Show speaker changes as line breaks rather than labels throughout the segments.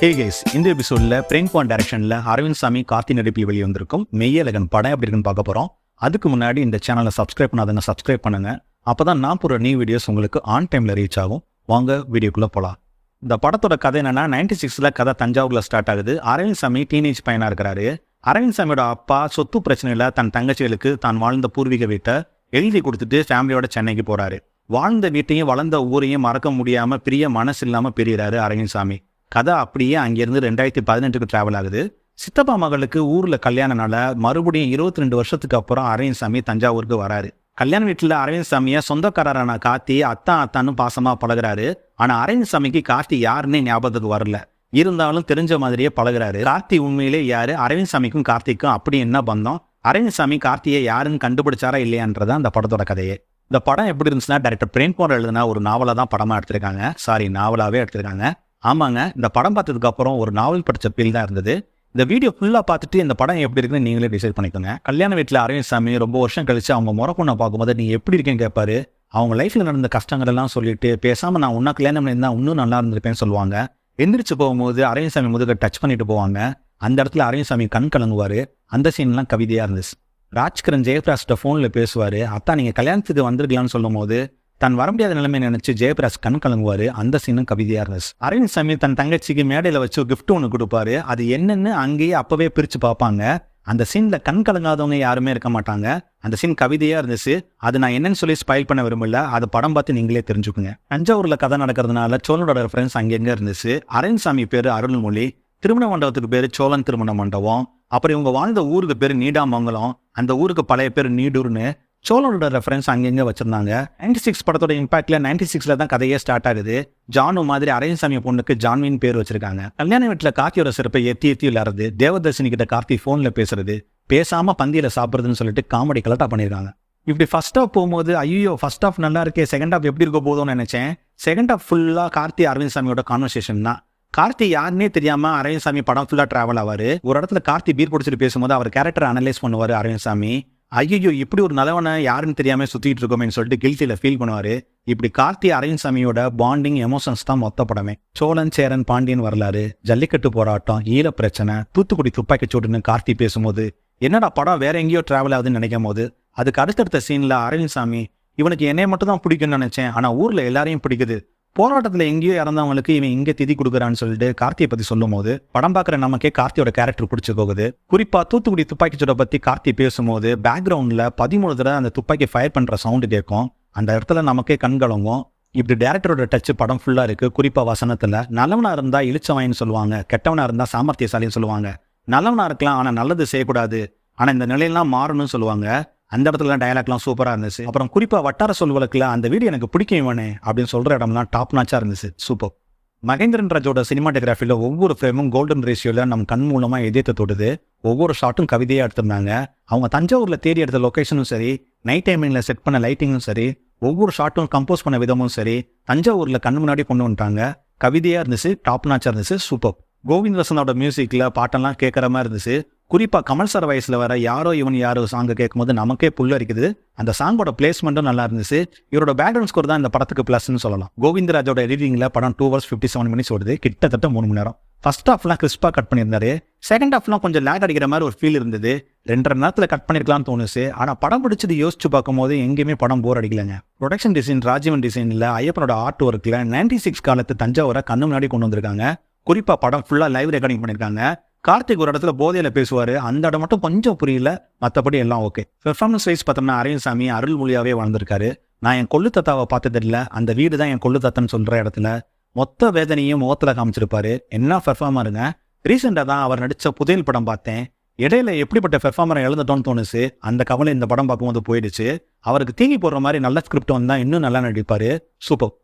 Hey guys, இந்த எபிசோட்ல பிரேம்குமார் டைரக்ஷன்ல அரவிந்த் சாமி கார்த்தி நடிப்பில் வெளிவந்திருக்கும் மெய்யழகன் படம் எப்படி இருக்குன்னு பார்க்க போறோம். அதுக்கு முன்னாடி இந்த சேனலை சப்ஸ்கிரைப் பண்ணாதவங்க சப்ஸ்கிரைப் பண்ணுங்க. அப்பதான் நான் போற நியூ வீடியோஸ் உங்களுக்கு ஆன் டைம்ல ரீச் ஆகும். வாங்க வீடியோக்குள்ள போலாம். இந்த படத்தோட கதை என்னன்னா 96ல கதை தஞ்சாவூர்ல ஸ்டார்ட் ஆகுது. அரவிந்த் சாமி டீனேஜ் பையனா இருக்கிறாரு. அரவிந்த் சாமியோட அப்பா சொத்து பிரச்சனையில தன் தங்கச்சிகளுக்கு தான் வாழ்ந்த பூர்வீக வீட்டை எழுதி கொடுத்துட்டு ஃபேமிலியோட சென்னைக்கு போறாரு. வாழ்ந்த வீட்டையும் வளர்ந்த ஊரையும் மறக்க முடியாம பிரிய மனசு இல்லாம பிரியறாரு அரவிந்த் சாமி. கதை அப்படியே அங்கிருந்து 2018க்கு டிராவல் ஆகுது. சித்தப்பா மகளுக்கு ஊர்ல கல்யாணனால மறுபடியும் 22 வருஷத்துக்கு அப்புறம் அரவிந்த் சாமி தஞ்சாவூருக்கு வராரு. கல்யாண வீட்டுல அரவிந்த் சாமிய சொந்தக்காரரான கார்த்தி அத்தான்னு பாசமா பழகுறாரு. ஆனா அரவிந்த் சாமிக்கு கார்த்தி யாருன்னே ஞாபகத்துக்கு வரல. இருந்தாலும் தெரிஞ்ச மாதிரியே பழகுறாரு. கார்த்தி உண்மையிலே யாரு, அரவிந்த் சாமிக்கும் கார்த்திக்கும் அப்படி என்ன பந்தம், அரவிந்த் சாமி கார்த்தியை யாருன்னு கண்டுபிடிச்சாரா இல்லையான்றதான் அந்த படத்தோட கதையே. இந்த படம் எப்படி இருந்துச்சுன்னா, டைரக்டர் பிரேம்குமார் எழுதினா ஒரு நாவலா தான் படமா எடுத்திருக்காங்க. நாவலாவே எடுத்திருக்காங்க. ஆமாங்க, இந்த படம் பார்த்ததுக்கு அப்புறம் ஒரு நாவல் படிச்ச ஃபீல் தான் இருந்தது. இந்த வீடியோ ஃபுல்லா பார்த்துட்டு இந்த படம் எப்படி இருக்குன்னு நீங்களே டிசைட் பண்ணிக்கோங்க. கல்யாண வீட்டில் அரவிந்த் சாமி ரொம்ப வருஷம் கழிச்சு அவங்க முறை பொண்ணை பார்க்கும்போது நீ எப்படி இருக்கேன்னு கேட்பாரு. அவங்க லைஃப்ல நடந்த கஷ்டங்கள் எல்லாம் சொல்லிட்டு பேசாம நான் உன்ன கல்யாணம் பண்ணியிருந்தா இன்னும் நல்லா இருந்திருப்பேன்னு சொல்லுவாங்க. எந்திரிச்சு போகும்போது அரவிந்த் சாமி முதுக டச் பண்ணிட்டு போவாங்க. அந்த இடத்துல அரவிந்த் சாமி கண் கலங்குவாரு. அந்த சீன்லாம் கவிதையா இருந்துச்சு. ராஜ்கிரண் ஜெயபிரகாஷ்ட போன்ல பேசுவாரு. அத்தா நீங்க கல்யாணத்துக்கு வந்திருக்கலாம்னு சொல்லும் போது தன் வர முடியாத நிலைமை நினைச்சு ஜெயபிரகாஷ் கண் கலங்குவாரு. அந்த சீனும் கவிதையா இருந்துச்சு. அரவிந்த் சாமி தன் தங்கச்சிக்கு மேடையில வச்சு கிஃப்ட் ஒன்று கொடுப்பாரு. அது என்னன்னு அங்கேயே அப்பவே பிரிச்சு பார்ப்பாங்க. அந்த சீன்ல கண் கலங்காதவங்க யாருமே இருக்க மாட்டாங்க. அந்த சீன் கவிதையா இருந்துச்சு. அது நான் என்னன்னு சொல்லி ஸ்பாயில் பண்ண விரும்பல. அது படம் பார்த்து நீங்களே தெரிஞ்சுக்குங்க. தஞ்சாவூர்ல கதை நடக்கிறதுனால சோழனோட ரெஃபரன்ஸ் அங்கெங்க இருந்துச்சு. அரவிந்த் சாமி பேரு அருள்மொழி, திருமண மண்டபத்துக்கு பேரு சோழன் திருமண மண்டபம். அப்புறம் இவங்க வாழ்ந்த ஊருக்கு பேரு நீடாமங்கலம், அந்த ஊருக்கு பழைய பேரு நீடூர்னு சோழனோட ரெஃபரன்ஸ் அங்கெங்க வச்சிருந்தாங்க. 96 படத்தோட இம்பாக்ட்ல 96ல தான் கதையே ஸ்டார்ட் ஆகுது. ஜானு மாதிரி அரவிந்த் சாமி பொண்ணுக்கு ஜான்வின் பேர் வச்சிருக்காங்க. கல்யாண வீட்டுல கார்த்தியோட சிறப்பை எத்தி விளையாடுறது, தேவதர்ஷினி கிட்ட கார்த்தி போன்ல பேசுறது, பேசாம பந்தியில சாப்பிடுறதுன்னு சொல்லிட்டு காமெடி கலட்டா பண்ணிருக்காங்க. இப்படி ஃபர்ஸ்ட் ஹாஃப் போகும்போது ஐயோ ஃபர்ஸ்ட் ஹாஃப் நல்லா இருக்கே, செகண்ட் ஹாஃப் எப்படி இருக்க போதும்னு நினைச்சேன். செகண்ட் ஹாஃப் ஃபுல்லா கார்த்தி அரவிந்த் சாமியோட கான்வர்சேஷன் தான். கார்த்தி யாருன்னே தெரியாம அரவிந்த் சாமி படம் ஃபுல்லா டிராவல் ஆவாரு. ஒரு இடத்துல கார்த்தி பீர் குடிச்சிட்டு பேசும்போது அவர் கேரக்டர் அனலைஸ் பண்ணுவாரு அரவிந்த் சாமி. ஐயோ இப்படி ஒரு நல்லவனை யாருன்னு தெரியாம சுத்திட்டு இருக்கோமேன்னு சொல்லிட்டு கில்ட்டில ஃபீல் பண்ணுவாரு. இப்படி கார்த்தி அரவிந்த் சாமியோட பாண்டிங் எமோஷன்ஸ் தான் மொத்த படமே. சோழன் சேரன் பாண்டியன் வரலாறு, ஜல்லிக்கட்டு போராட்டம், ஈழ பிரச்சனை, தூத்துக்குடி துப்பாக்கி சூடுன்னு கார்த்தி பேசும்போது என்னடா படம் வேற எங்கேயோ டிராவல் ஆகுதுன்னு நினைக்கும் போது அதுக்கு அடுத்தடுத்த சீன்ல அரவிந்த் சாமி இவனுக்கு என்னைய மட்டும் தான் பிடிக்கும்னு நினைச்சேன், ஆனா ஊர்ல எல்லாரையும் பிடிக்குது, போராட்டத்துல எங்கேயோ இறந்தவங்களுக்கு இவன் இங்க திதி கொடுக்குறான்னு சொல்லிட்டு கார்த்தியை பத்தி சொல்லும் போது படம் பார்க்குற நமக்கே கார்த்தியோட கேரக்டர் பிடிச்சு போகுது. குறிப்பா தூத்துக்குடி துப்பாக்கி சூட பத்தி கார்த்தி பேசும்போது பேக்ரவுண்ட்ல 13 தடவை அந்த துப்பாக்கி ஃபயர் பண்ற சவுண்டு கேட்கும். அந்த இடத்துல நமக்கே கண் கலங்கும். இப்படி டேரக்டரோட டச் படம் ஃபுல்லா இருக்கு. குறிப்பா வசனத்துல நல்லவனா இருந்தா இளிச்சவாயின்னு சொல்லுவாங்க, கெட்டவனா இருந்தா சாமர்த்தியசாலின்னு சொல்லுவாங்க. நல்லவனா இருக்கலாம் ஆனா நல்லது செய்யக்கூடாது, ஆனா இந்த நிலையெல்லாம் மாறணும்னு சொல்லுவாங்க. அந்த இடத்துல டயலாக்லாம் சூப்பரா இருந்துச்சு. அப்புறம் குறிப்பா வட்டார சொல் வழக்குல அந்த வீடியோ எனக்கு பிடிக்கும் இவனே அப்படின்னு சொல்ற இடம்லாம் டாப் நாச்சா இருந்துச்சு. சூப்பர். மகேந்திரன் ராஜோட சினிமாட்டோகிராஃபில ஒவ்வொரு ஃப்ரேமும் கோல்டன் ரேஷியோல நம்ம கண் மூலமா எதிர்த்து தொடுது. ஒவ்வொரு ஷாட்டும் கவிதையா எடுத்திருந்தாங்க. அவங்க தஞ்சாவூர்ல தேடி எடுத்த லொகேஷனும் சரி, நைட் டைமிங்ல செட் பண்ண லைட்டிங்கும் சரி, ஒவ்வொரு ஷாட்டும் கம்போஸ் பண்ண விதமும் சரி, தஞ்சாவூர்ல கண் முன்னாடி கொண்டு வந்துட்டாங்க. கவிதையா இருந்துச்சு, டாப் நாச்சா இருந்துச்சு. சூப்பர். கோவிந்த் வசனோட மியூசிக்ல பாட்டெல்லாம் கேட்கற மாதிரி இருந்துச்சு. குறிப்பா கமல் சார் வயசுல வர யாரோ இவன் யாரோ சாங்க கேட்கும் போது நமக்கே புல்ல இருக்குது. அந்த சாங்கோட பிளேஸ்மெண்ட்டும் நல்லா இருந்துச்சு. இவரோட பேக்ரவுண்ட் ஸ்கோர் தான் இந்த படத்துக்கு பிளஸ்ன்னு சொல்லலாம். கோவிந்தராஜோட எடிட்டிங்ல படம் 2 hours 57 minutes ஓடுது, கிட்டத்தட்ட 3 மணி நேரம். ஃபர்ஸ்ட் ஹாஃப்லாம் கிறிஸ்பா கட் பண்ணியிருந்தாரு. செகண்ட் ஹாஃப்லாம் கொஞ்சம் லேக் அடிக்கிற மாதிரி ஒரு ஃபீல் இருந்தது. 2.5 நேரத்துல கட் பண்ணிருக்கலாம்னு தோணுச்சு. ஆனா படம் பிடிச்சது யோசிச்சு பார்க்கும் போது எங்கேயுமே படம் போர் அடிக்கலங்க. ப்ரொடக்ஷன் டிசைன் ராஜீவன் டிசைன்ல ஐயப்பனோட ஆர்ட் ஒர்க்ல 96 காலத்து தஞ்சாவூரை கண்ணு முன்னாடி கொண்டு வந்திருக்காங்க. குறிப்பா படம் ஃபுல்லா லைவ் ரெக்கார்டிங் பண்ணிருக்காங்க. கார்த்திக் ஒரு இடத்துல போதையில பேசுவாரு. அந்த இடம் மட்டும் கொஞ்சம் புரியல, மற்றபடி எல்லாம் ஓகே. பெர்ஃபார்மன்ஸ் வைஸ் பார்த்தோம்னா அரவிந்த் சாமி அருள்மொழியாவே வாழ்ந்திருக்காரு. நான் என் கொள்ளு தத்தாவை பார்த்தது இல்லை, அந்த வீடு தான் என் கொள்ளு தத்தன்னு சொல்ற இடத்துல மொத்த வேதனையும் முகத்துல காமிச்சிருப்பாரு. என்ன பெர்ஃபார்மருங்க. ரீசெண்டா தான் அவர் நடிச்ச புதையல் படம் பார்த்தேன். இடையில எப்படிப்பட்ட பெர்ஃபார்மரை எழுதட்டோன்னு தோணுச்சு. அந்த கவலை இந்த படம் பார்க்கும்போது போயிடுச்சு. அவருக்கு தீங்கி போடுற மாதிரி நல்ல ஸ்கிரிப்ட் வந்தா இன்னும் நல்லா நடிப்பாரு. சூப்பர்.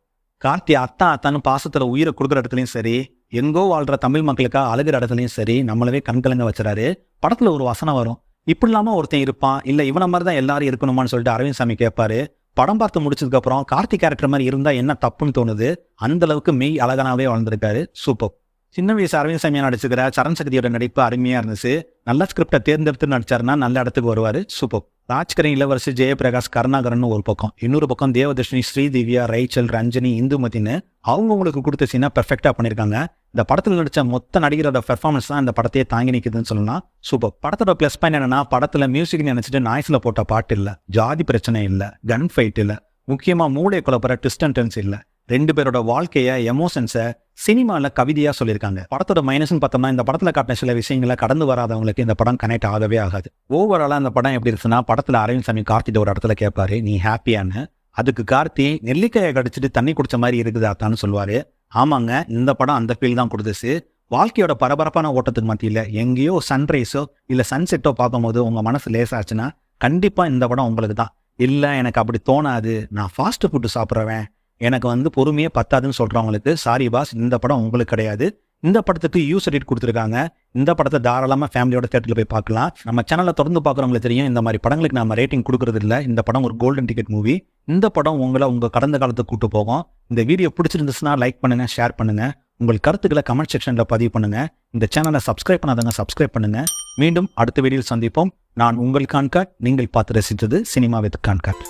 கார்த்தி அத்தான்னு பாசத்துல உயிரை கொடுக்குற இடத்துலயும் சரி, எங்கோ வாழ்ற தமிழ் மக்களுக்கா அழுகிற இடத்துலயும் சரி நம்மளவே கண்கலங்க வச்சுறாரு. படத்துல ஒரு வசனம் வரும், இப்படி இல்லாம ஒருத்தன் இருப்பான், இல்ல இவனை மாதிரி தான் எல்லாரும் இருக்கணுமான்னு சொல்லிட்டு அரவிந்த் சாமி கேட்பாரு. படம் பார்த்து முடிச்சதுக்கு அப்புறம் கார்த்தி கேரக்டர் மாதிரி இருந்தா என்ன தப்புன்னு தோணுது. அந்த அளவுக்கு மெய் அழகானாவே வாழ்ந்திருக்காரு. சூப்பர். சின்ன வயசு அரவிந்த் சாமியா நடிச்சுக்கிற சரண் சக்தியோட நடிப்பு அருமையா இருந்துச்சு. நல்ல ஸ்கிரிப்டை தேர்ந்தெடுத்து நடிச்சாருன்னா நல்ல இடத்துக்கு வருவாரு. சூப்பர். ராஜ்கிரண் இளவரசி, ஜெயபிரகாஷ், கருணாகரன் ஒரு பக்கம், இன்னொரு பக்கம் தேவதர்ஷினி, ஸ்ரீதிவ்யா, ரைச்சல், ரஞ்சனி, இந்துமதின்னு அவங்களுக்கு கொடுத்த சீனை பெர்ஃபெக்டாக பண்ணியிருக்காங்க. இந்த படத்தில் நடித்த மொத்த நடிகரோட பெர்ஃபார்மன்ஸ் தான் இந்த படத்தையே தாங்கி நிற்குதுன்னு சொல்லலாம். சூப்பர். படத்தோட ப்ளஸ் பாயிண்ட் என்னன்னா, படத்தில் மியூசிக் நினைச்சிட்டு நாய்ஸில் போட்ட பாட்டு இல்லை, ஜாதி பிரச்சனை இல்லை, கன் ஃபைட் இல்லை, முக்கியமாக மூளை குழப்பற ட்விஸ்ட் அண்ட் டர்ன்ஸ் இல்லை. 2 பேரோட வாழ்க்கையை, எமோஷன்ஸை சினிமாவில் கவிதையாக சொல்லியிருக்காங்க. படத்தோட மைனஸ்ன்னு பார்த்தோம்னா, இந்த படத்தில் காட்டின சில விஷயங்களை கடந்து வராதவங்களுக்கு இந்த படம் கனெக்ட் ஆகவே ஆகாது. ஓவராலாக இந்த படம் எப்படி இருக்குன்னா, படத்தில் அரவிந்த் சாமி கார்த்திட்ட ஒரு இடத்துல கேட்பாரு, நீ ஹாப்பியான்னு. அதுக்கு கார்த்தி நெல்லிக்காயை கடிச்சிட்டு தண்ணி குடிச்ச மாதிரி இருக்குது அத்தான்னு சொல்லுவாரு. ஆமாங்க, இந்த படம் அந்த ஃபீல் தான் கொடுத்துச்சு. வாழ்க்கையோட பரபரப்பான ஓட்டத்துக்கு மத்தியில் எங்கேயோ சன்ரைஸோ இல்லை சன்செட்டோ பார்க்கும்போது உங்கள் மனசு லேசாச்சுன்னா கண்டிப்பாக இந்த படம் உங்களுக்கு தான். இல்லை எனக்கு அப்படி தோணாது, நான் ஃபாஸ்ட் ஃபுட்டு சாப்பிட்றவன், எனக்கு பொறுமையே பத்தாதுன்னு சொல்கிறவங்களுக்கு சாரி பாஸ், இந்த படம் உங்களுக்கு கிடையாது. இந்த படத்துக்கு யூஸ் எடிட் கொடுத்துருக்காங்க. இந்த படத்தை தாராளமாக ஃபேமிலியோட தேட்டரில் போய் பார்க்கலாம். நம்ம சேனலில் தொடர்ந்து பார்க்குறவங்களுக்கு தெரியும், இந்த மாதிரி படங்களுக்கு நம்ம ரேட்டிங் கொடுக்குறது இல்லை. இந்த படம் ஒரு கோல்டன் டிக்கெட் மூவி. இந்த படம் உங்கள் கடந்த காலத்துக்கு கூட்டு போகும். இந்த வீடியோ பிடிச்சிருந்துச்சுன்னா லைக் பண்ணுங்கள், ஷேர் பண்ணுங்கள், உங்கள் கருத்துக்களை கமெண்ட் செக்ஷனில் பதிவு பண்ணுங்கள். இந்த சேனலை சப்ஸ்கிரைப் பண்ணாதவங்க சப்ஸ்கிரைப் பண்ணுங்கள். மீண்டும் அடுத்த வீடியோவில் சந்திப்போம். நான் உங்கள் கான்காட். நீங்கள் பார்த்து ரசித்தது சினிமா வித் கான்காட்.